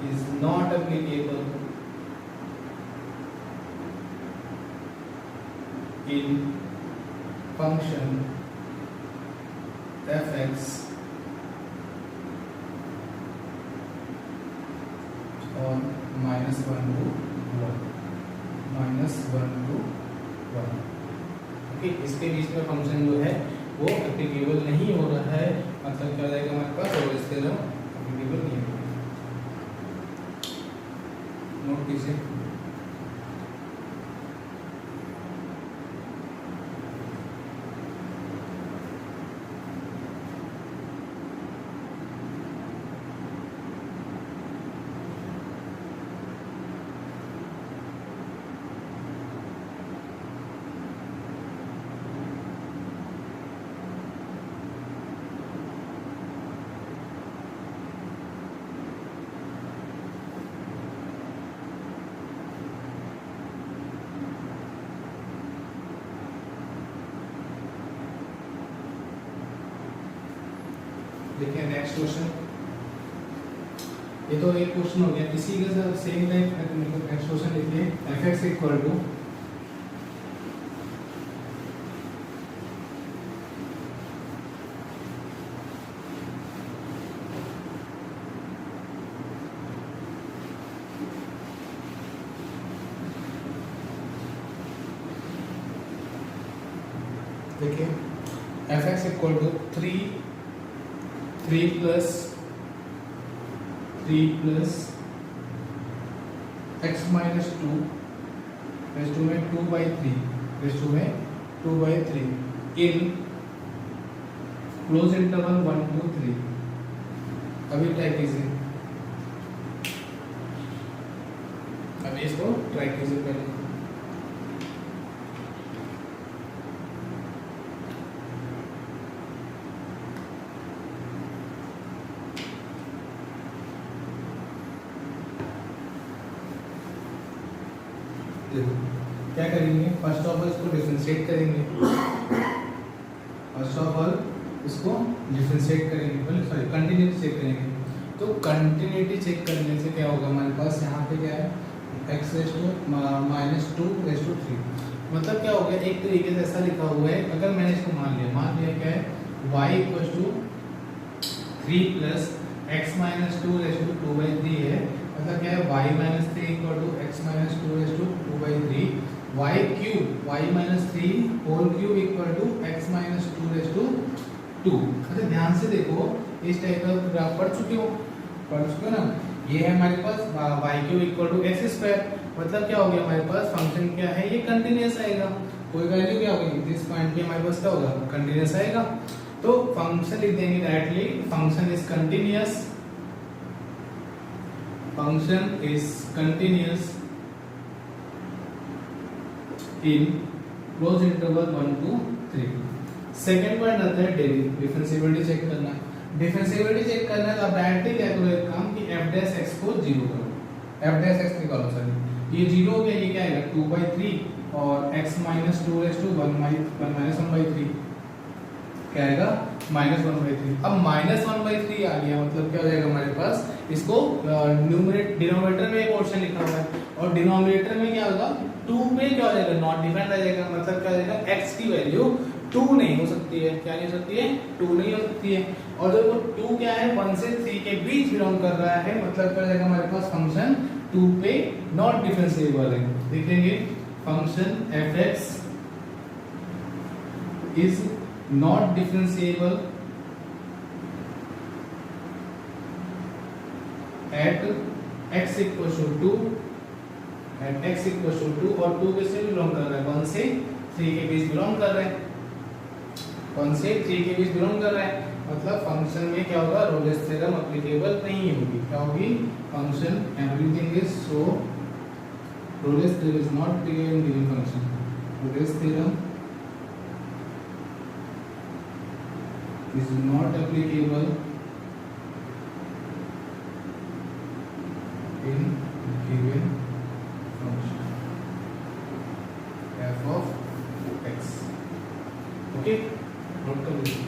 is not applicable in function fx और -1 to 1। ओके, इसके बीच में फंक्शन जो है वो एप्लीकेबल नहीं हो रहा है, मतलब क्या हो जाएगा हमारे पास, रोलेस थ्योरम एप्लीकेबल नहीं होगा। नोट कीजिए। देखिए नेक्स्ट क्वेश्चन, ये तो एक क्वेश्चन हो गया, इसी के साथ सेम टाइप नेक्स्ट क्वेश्चन लिखिए, fx इक्वल टू देखिए fx equal to 3 plus x minus 2 raise to में 2/3 इन क्लोज इंटरवल 1 to 3। अभी ट्राई कीजिए, अभी इसको ट्राई कीजिए पहले। क्या करेंगे, फर्स्ट ऑफ ऑल इसको डिफरेंशिएट करेंगे, कंटिन्यूटी चेक करेंगे। तो कंटिन्यूटी चेक करने से क्या होगा, हमारे पास यहाँ पे क्या है, x raise to -2 raise to 3, मतलब क्या हो गया, एक तरीके से ऐसा लिखा हुआ है, अगर मैंने इसको मान लिया क्या है, y equal to 3 plus x minus 2 raise to 2/3 है, मतलब क्या है, y minus 3 equal to x minus 2 raise to 2/3, y cube y minus 3 whole cube equal to x minus 2 raise to 2। अच्छा ध्यान से देखो, इस टाइप का ग्राफ पढ़ चुके हो ना, ये है हमारे पास y cube equal to x square, मतलब क्या हो गया, हमारे पास फंक्शन क्या है, ये कंटिन्यूअस आएगा, कोई वैल्यू क्या होगी, इस पॉइंट पे हमारे पास क्या होगा, कंटिन्यूअस आएगा। तो फंक्शन लिख देंगे directly, function is continuous, in closed interval 1 to 3। Second point आता है डिफरेंशिएबिलिटी चेक करना। डिफरेंशिएबिलिटी चेक करना है तो आप डायरेक्टली क्या करो, एक काम कि f डैश x को 0 करो, f डैश x निकालो, सॉरी ये 0 हो गया, ये क्या आएगा 2/3 और x minus 2 raise to 1 minus 1/3 क्या आएगा -1/3। अब -1/3 आ गया, मतलब क्या हो जाएगा हमारे पास, इसको डिनोमिनेटर में एक पोर्शन लिखा हुआ है और डिनोमिनेटर में क्या होगा, 2 पे क्या हो जाएगा, नॉट डिफाइंड आ जाएगा, मतलब क्या हो जाएगा, x की वैल्यू 2 नहीं हो सकती है, क्या नहीं हो सकती है, 2 नहीं हो सकती है। और जब वो 2 क्या है, 1 से 3 के बीच बिलोंग कर रहा है, मतलब क्या हो जाएगा हमारे पास, फंक्शन 2 पे नॉट डिफरेंशिएबल है। देख लेंगे, function fx is not differentiable at x equals to 2 और 2 किससे बिलोंग कर रहा है, 1 से 3 के बीच बिलोंग कर रहा है, 1 से 3 के बीच बिलोंग कर रहा है। मतलब फंक्शन में क्या होगा, रोलेस थ्योरम एप्लीकेबल नहीं होगी। क्या होगी, function everything is so Rolle's theorem is not applicable in given function. रोलेस थ्योरम is not applicable in given function f of x। Okay, note कर लीजिए।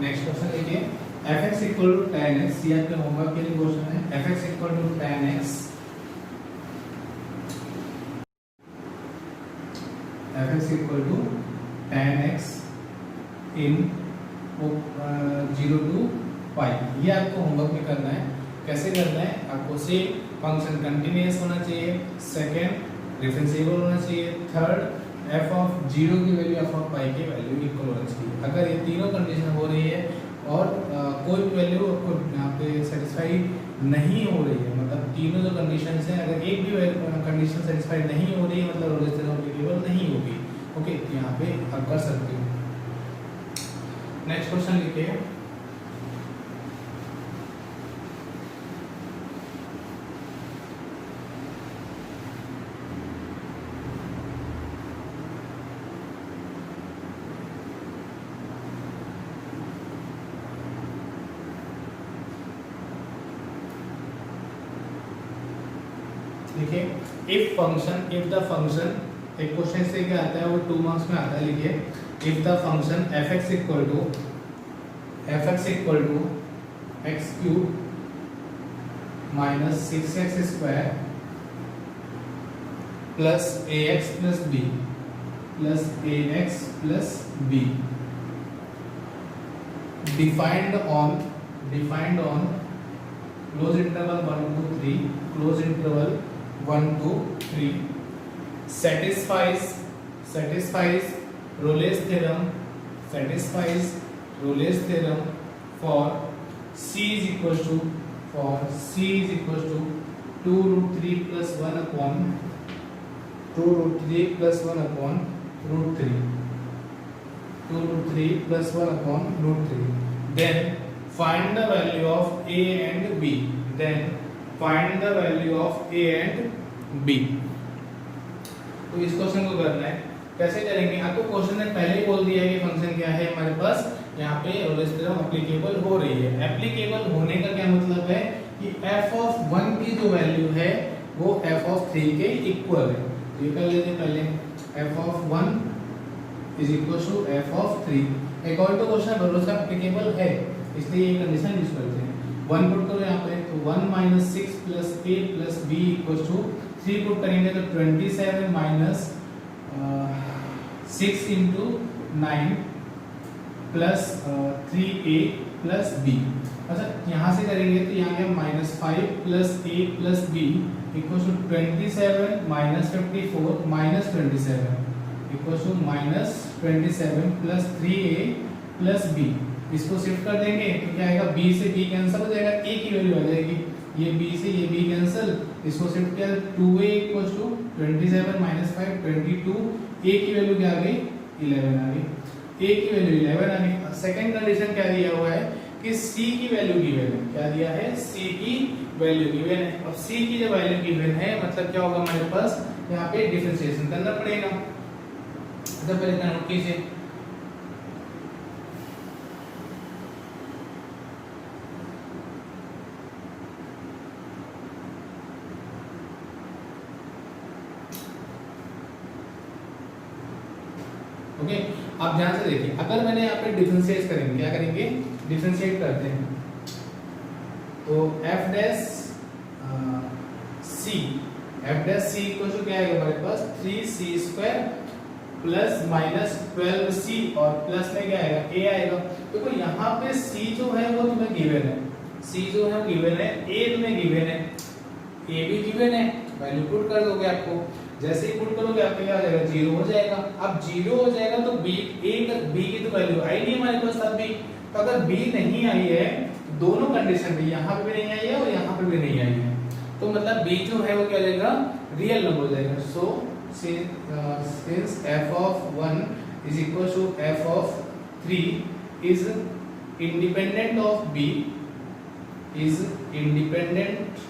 नेक्स्ट क्वेश्चन देखिए, fx equal to tan x, ये आपके होमवर्क के लिए question है। fx equal to tan x, fx equal to tan x in 0 to pi, ये आपको होमवर्क में करना है। कैसे करना है, आपको से फंक्शन कंटिन्यूअस होना चाहिए, सेकंड डिफरेंशिएबल होना चाहिए, थर्ड f ऑफ 0 की वैल्यू f ऑफ पाई की वैल्यू इक्वल होना चाहिए। अगर ये तीनों कंडीशन हो रही है और कोई भी वैल्यू आपको यहाँ पे सेटिस्फाई नहीं हो रही है, मतलब तीनों जो कंडीशन हैं अगर एक भी कंडीशन सेटिस्फाई नहीं हो रही है, मतलब रोलेस थ्योरम एप्लीकेबल नहीं होगी। ओके, तो यहाँ पे आप कर सकते हो। नेक्स्ट क्वेश्चन लिखिए, देखिए इफ द फंक्शन, एक क्वेश्चन से क्या आता है वो 2 मार्क्स में आता है। लिखिए if the function fx equal to x cube minus 6x square plus ax plus b defined on closed interval 1 to 3, closed interval 1 to 3 satisfies Rolle's theorem for c is equals to 2 root 3 plus 1 upon root 3 plus 1 upon root 3, 2 root 3 plus 1 upon root 3। then find the value of a and b, तो इस question को करना है। कैसे करेंगे, आपको question ने पहले ही बोल दिया है कि फंक्शन क्या है हमारे पास, यहाँ पे रोलेस थ्योरम एप्लीकेबल हो रही है। एप्लीकेबल होने का क्या मतलब है कि f ऑफ 1 की जो वैल्यू है वो f ऑफ 3 के इक्वल है। तो ये कर लेते हैं पहले, f of 1 is equal to f of 3। According to question Rolle's theorem applicable है, इसलिए ये कंडीशन यूज करते हैं। 1 पुट करो यहाँ पे, तो 1 minus 6 plus a plus b equals to 3 put करेंगे तो 27 minus 6 into 9 plus 3a plus b। अच्छा यहाँ से करेंगे तो यहाँ गया -5 plus a plus b equals to 27 minus 54 minus 27 equals to -27 plus 3a plus b। इसको शिफ्ट कर देंगे तो क्या आएगा, b से b कैंसिल हो जाएगा, a की वैल्यू आ जाएगी, ये b से ये b कैंसिल, इसको शिफ्ट किया 2a इक्वल्स टू 27 माइनस 5 22, a की वैल्यू क्या आ गई 11 आ गई, a की वैल्यू 11 आ गई। सेकंड कंडीशन क्या दिया हुआ है कि c की वैल्यू गिवन है, क्या दिया है c की वैल्यू गिवन है। अब c की जब वैल्यू गिवन है मतलब क्या होगा हमारे पास यहाँ पे डिफरेंशिएशन करना पड़ेगा। अच्छा पहले नोट कीजिए, ओके आप ध्यान से देखिए, अगर मैंने यहाँ पे डिफरेंशिएट करेंगे, क्या करेंगे डिफरेंशिएट करते हैं तो f dash c f dash c equal to क्या आएगा हमारे पास 3c² प्लस माइनस 12c और प्लस में क्या आएगा a आएगा। देखो तो यहाँ पे c जो है वो तुम्हें गिवन है, c जो है वो गिवन है, a तुम्हें गिवन है, a भी गिवन है, वैल्यू पुट कर दोगे आपको, जैसे ही पुट करोगे आपका क्या हो जाएगा 0 हो जाएगा। अब 0 हो जाएगा तो b की तो वैल्यू आई नहीं हमारे पास तब भी, तो अगर b नहीं आई है दोनों कंडीशन भी, यहाँ पे भी नहीं आई है और यहाँ पे भी नहीं आई है, तो मतलब b जो है वो क्या हो जाएगा रियल नंबर हो जाएगा। सो since f of 1 is equal to f of 3 is independent of b, is independent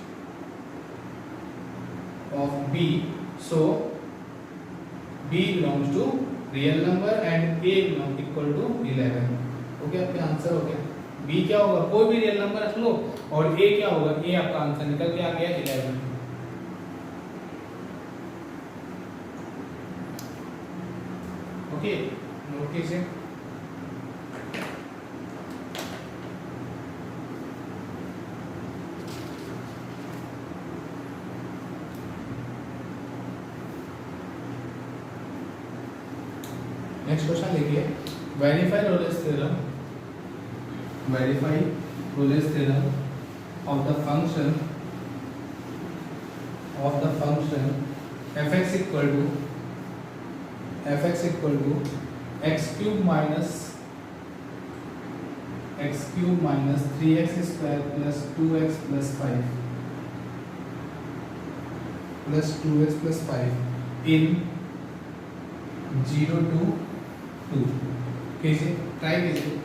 of b, so b belongs to real number and a belongs equal to 11। Okay, आपका answer हो गया। b क्या होगा, कोई भी real number रख लो, और a क्या होगा, a आपका आंसर निकल के आ गया 11। ओके, नोट कीजिए। नेक्स्ट क्वेश्चन देखिए, verify Rolle's theorem, verify Rolle's theorem of the function fx equal to x cube minus 3x square plus 2x plus 5 in 0 to 2 कीजिए, ट्राई कीजिए।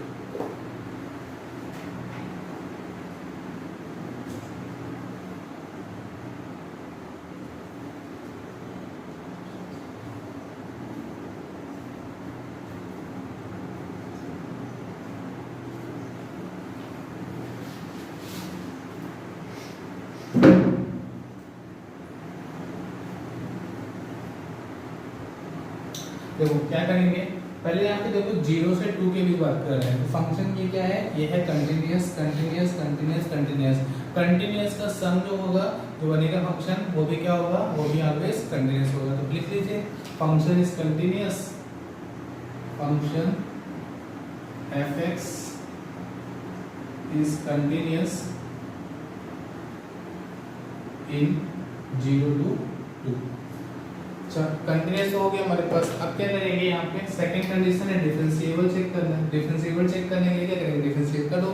देखो क्या करेंगे, पहले यहाँ पे देखो 0 से 2 के भी बात कर रहे हैं, तो फंक्शन ये क्या है, ये है continuous continuous continuous continuous. Continuous का सम जो होगा, जो बनेगा फंक्शन, वो भी क्या होगा, वो भी ऑलवेज कंटिन्यूअस होगा। तो लिख लीजिए function is continuous, function fx is continuous in 0 to 2। Continuous हो गया हमारे पास। अब क्या करेंगे, यहाँ पे सेकंड कंडीशन है डिफरेंशिएबल चेक करना है। डिफरेंशिएबल चेक करने के लिए क्या करेंगे, डिफरेंशिएट कर दो।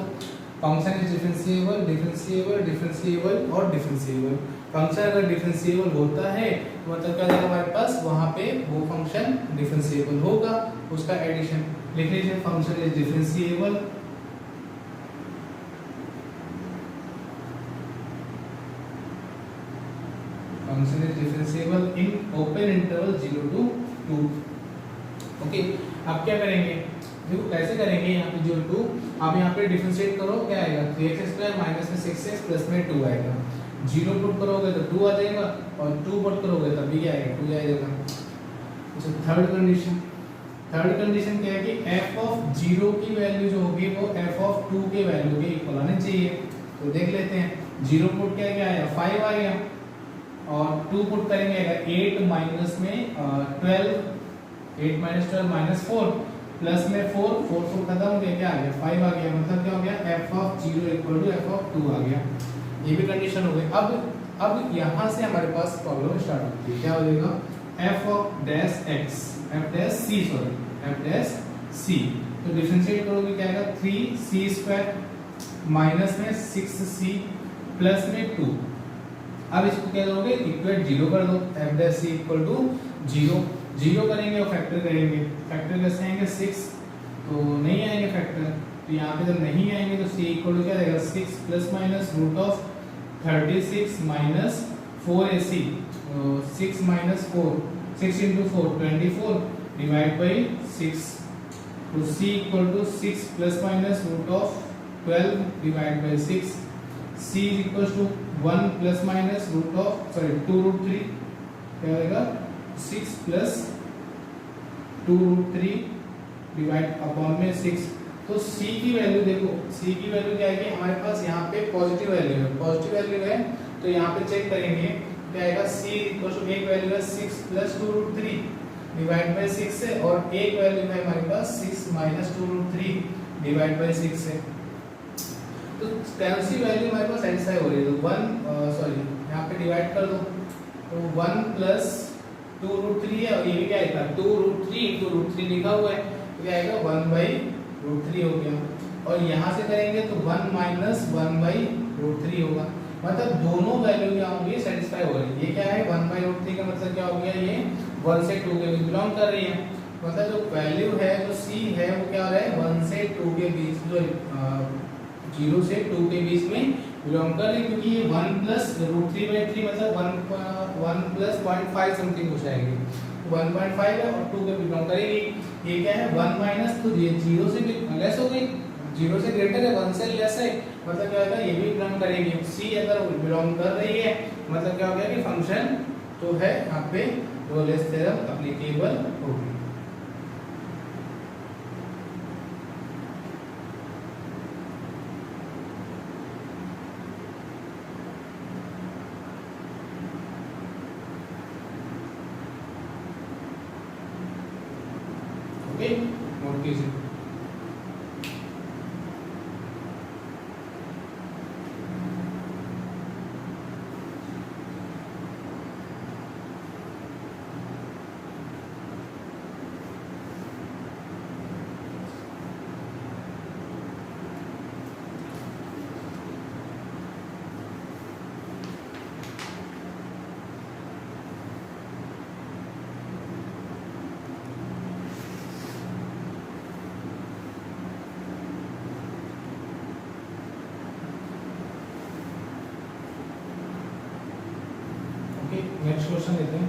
Function is differentiable, differentiable, differentiable और डिफरेंशिएबल। फंक्शन अगर डिफरेंशिएबल होता है तो मतलब क्या जाएगा हमारे पास, वहां पे वो फंक्शन डिफरेंशिएबल होगा, उसका एडिशन लिख लीजिए। Function is differentiable, function is differentiable in open interval 0 to 2। Okay, अब क्या करेंगे, देखो कैसे करेंगे, यहाँ पे 0 to 2 आप यहाँ पे डिफरेंशिएट करो, क्या आएगा 3x² माइनस में 6x प्लस में 2 आएगा। 0 पुट करोगे तो 2 आ जाएगा, और 2 पुट करोगे तब भी क्या आएगा 2 आएगा। अच्छा, थर्ड कंडीशन क्या है कि f ऑफ 0 की वैल्यू जो होगी वो f ऑफ 2 के वैल्यू के इक्वल आनी चाहिए। तो देख लेते हैं, 0 पुट क्या आया 5 आ गया, और 2 पुट करेंगे 8 माइनस में 12, 8 माइनस 12 माइनस 4 प्लस में 4 खत्म हो गया, क्या आ गया 5 आ गया। मतलब क्या हो गया, f of 0 equal to f of 2 आ गया। ये भी कंडीशन हो गई। अब यहाँ से हमारे पास प्रॉब्लम स्टार्ट होती है, क्या हो जाएगा, f of dash x, f dash c, तो डिफरेंशिएट करोगे क्या आएगा 3c² माइनस में 6c प्लस में 2। अब इसको क्या करोगे, इक्वेट 0 कर दो, f dash c equal to 0 करेंगे और फैक्टर करेंगे। फैक्टर कैसे आएंगे 6, तो नहीं आएंगे फैक्टर, तो यहाँ पे जब नहीं आएंगे तो c इक्वल टू क्या रहेगा 6 plus minus root of 36 minus 4ac, 6 minus 4, 6 into 4 24 divide by 6, तो c equal to 6 plus minus root of 12 divide by 6, c is equal to 1 plus minus root of 2 root 3, क्या आएगा 6 plus 2 root 3 divide upon में 6। तो c की value देखो, c की value क्या है कि हमारे पास यहाँ पे पॉजिटिव वैल्यू है, तो यहाँ पे चेक करेंगे क्या आएगा c इक्वल टू एक वैल्यू है 6 प्लस 2 रूट 3 डिवाइड बाय 6 है, और एक वैल्यू है हमारे पास 6 माइनस 2 रूट 3 डिवाइड बाय 6 है। तो कौन सी वैल्यू हमारे पास सेटिस्फाई हो रही है, तो 1 सॉरी यहाँ पे डिवाइड कर दो, तो 1 प्लस 2 रूट 3 है, और ये भी क्या आएगा 2 रूट 3 इंटू रूट 3 लिखा हुआ है, तो क्या आएगा 1 बाई रूट 3 हो गया। और यहाँ से करेंगे तो 1 माइनस 1 बाई रूट 3 होगा, मतलब दोनों वैल्यू क्या होंगी सेटिस्फाई हो रही है। ये क्या है 1 बाई रूट 3 का मतलब क्या हो गया, ये 1 से 2 के बीच बिलोंग कर रही है, मतलब जो वैल्यू है जो c है वो क्या हो रहा है 1 से 2 के बीच, जो 0 से 2 के बीच में बिलोंग कर रही है, क्योंकि ये 1 प्लस रूट 3 बाई 3 मतलब 1 प्लस 0.5 समथिंग हो जाएगी, 1.5 है और 2 के बिलोंग करेगी। ये क्या है 1 माइनस, तो ये 0 से लेस हो गई, 0 से ग्रेटर है 1 से लेस है, मतलब क्या होगा ये भी बिलोंग करेगी। c अगर बिलोंग कर रही है मतलब क्या हो गया कि फंक्शन जो है यहाँ पे रोलेस थ्योरम एप्लीकेबल होगी। ओके, नोट कीजिए। नेक्स्ट क्वेश्चन लेते हैं।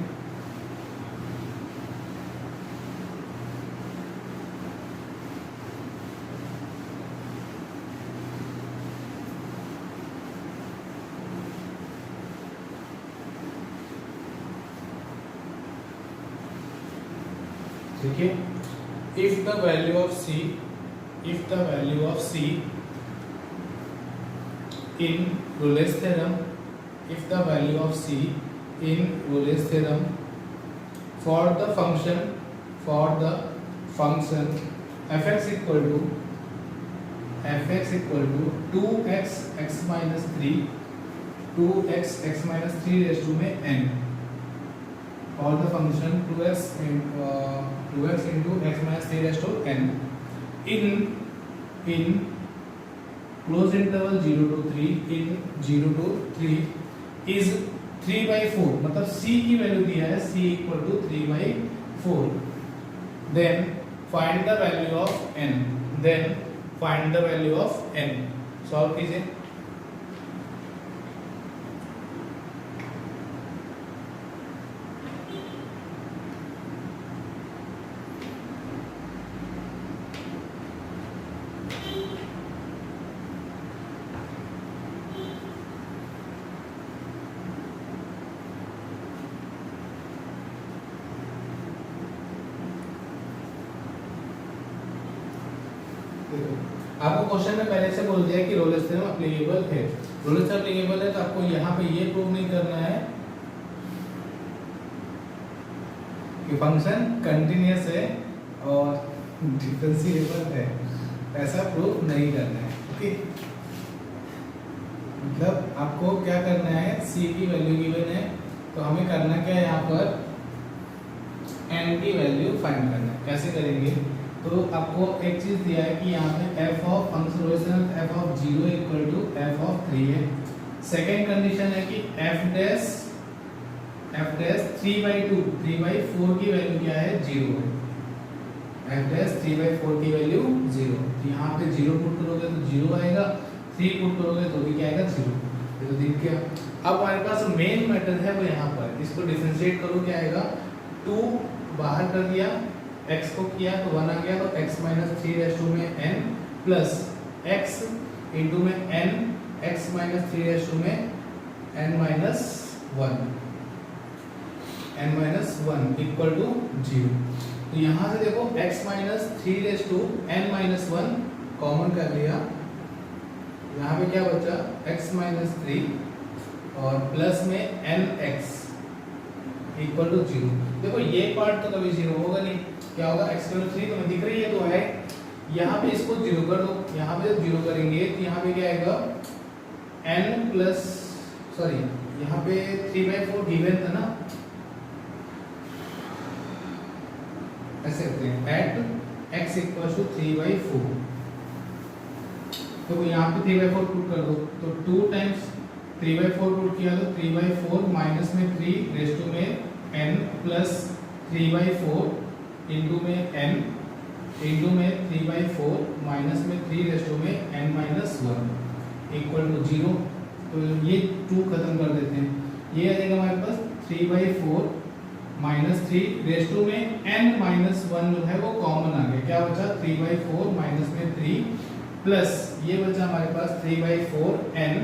देखिए, if the value of c in Rolle's theorem, if the value of c in Rolle's theorem for the function fx equal to 2x x minus 3 2x x minus 3 raised to में n, और the function 2x into x minus 3 raised to n in closed interval 0 to 3 in 0 to 3 is 3 by 4, मतलब c की value दिया है c equal to 3 by 4, then find the value of n, solve कीजिए। आपको question में पहले से बोल दिया कि रोलेस थ्योरम एप्लीकेबल है। रोलेस थ्योरम एप्लीकेबल है तो आपको यहाँ पे ये प्रूव नहीं करना है कि फंक्शन कंटीन्यूअस है और डिफरेंशिएबल है, ऐसा प्रूव नहीं करना है। ओके, मतलब आपको क्या करना है, c की वैल्यू गिवन है तो हमें करना क्या है, यहाँ पर n की वैल्यू फाइंड करना है। कैसे करेंगे, तो आपको एक चीज दिया है कि यहाँ पे f of function f of 0 equal to f of 3 है। सेकेंड कंडीशन है कि f डैश 3/4 की वैल्यू क्या है, 0 है। f डैश 3/4 की वैल्यू 0, तो यहाँ पे 0 पुट करोगे तो 0 आएगा, 3 पुट करोगे तो भी क्या आएगा 0, ये तो दिख गया। अब हमारे पास मेन मेथड है वो यहाँ पर, इसको डिफरेंशिएट करो, क्या आएगा 2 बाहर कर दिया, x को किया तो 1 आ गया, तो x माइनस 3 रेस टू में n प्लस x इंटू में n x minus 3 raise to में n माइनस 1 इक्वल टू 0। तो यहाँ से देखो x minus 3 raise to n minus 1 common कर लिया, यहाँ पे क्या बचा x माइनस 3 और प्लस में एन एक्स इक्वल टू 0। देखो ये पार्ट तो कभी 0 होगा नहीं, क्या होगा x की वैल्यू 3 तुम्हें दिख रही है तो है, यहाँ पे इसको 0 कर दो, यहाँ पे जब 0 करेंगे तो यहाँ पे क्या आएगा n प्लस सॉरी यहाँ पे 3/4 गिवन था ना, ऐसे करते हैं एट x इक्वल टू 3/4। तो यहाँ पे 3/4 पुट कर दो तो 2 टाइम्स 3/4 पुट किया तो 3/4 माइनस में 3 रेस टू में n प्लस 3/4 इंटू में n इंटू में 3/4 माइनस में 3 रेस टू में n माइनस 1 इक्वल टू 0। तो ये 2 खत्म कर देते हैं, ये आ जाएगा हमारे पास 3/4 माइनस 3 रेस टू में n माइनस 1 जो है वो कॉमन आ गया, क्या बचा 3/4 माइनस में 3 प्लस ये बचा हमारे पास 3/4 n,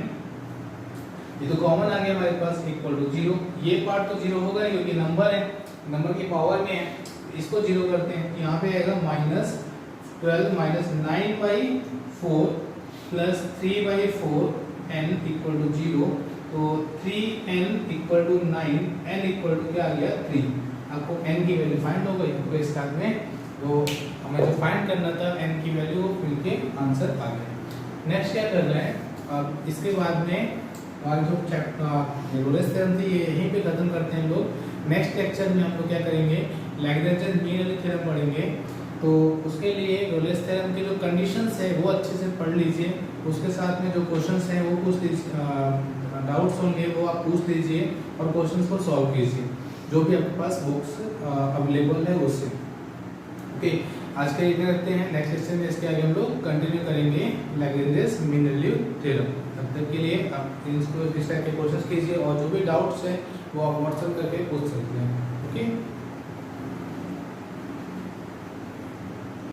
ये तो कॉमन आ गया हमारे पास इक्वल टू 0। ये पार्ट तो 0 होगा क्योंकि नंबर है, नंबर की पावर में है, इसको 0 करते हैं, यहाँ पे आएगा minus 12 minus 9/4 plus 3/4 n equal to 0। तो 3n equal to 9, n equal to क्या आ गया 3। आपको n की वैल्यू फाइंड हो गई, तो इस कार्ड में तो हमें जो फाइंड करना था n की वैल्यू मिलके आंसर आ गया। नेक्स्ट क्या कर रहे हैं, अब इसके बाद में हमारे जो चैप्टर रोलेस थ्योरम थी ये यहीं पे खत्म करते हैं हम लोग। नेक्स्ट लेक्चर में हम लोग क्या करेंगे, लैग्रेंज मीन वैल्यू थ्योरम पढ़ेंगे। तो उसके लिए रोलेस थ्योरम के जो कंडीशंस है वो अच्छे से पढ़ लीजिए, उसके साथ में जो क्वेश्चंस हैं वो पूछ लीजिए, डाउट्स होंगे वो आप पूछ लीजिए और क्वेश्चंस को सॉल्व कीजिए जो भी आपके पास बुक्स अवेलेबल है उससे। ओके, आज के इतना रखते हैं, नेक्स्ट लेक्चर में इसके आगे हम लोग कंटिन्यू करेंगे लैग्रेंज मीन वैल्यू थ्योरम। तब तक के लिए आप इस टाइप के क्वेश्चंस कीजिए और जो भी डाउट्स हैं वो आप व्हाट्सएप करके पूछ सकते हैं। ओके।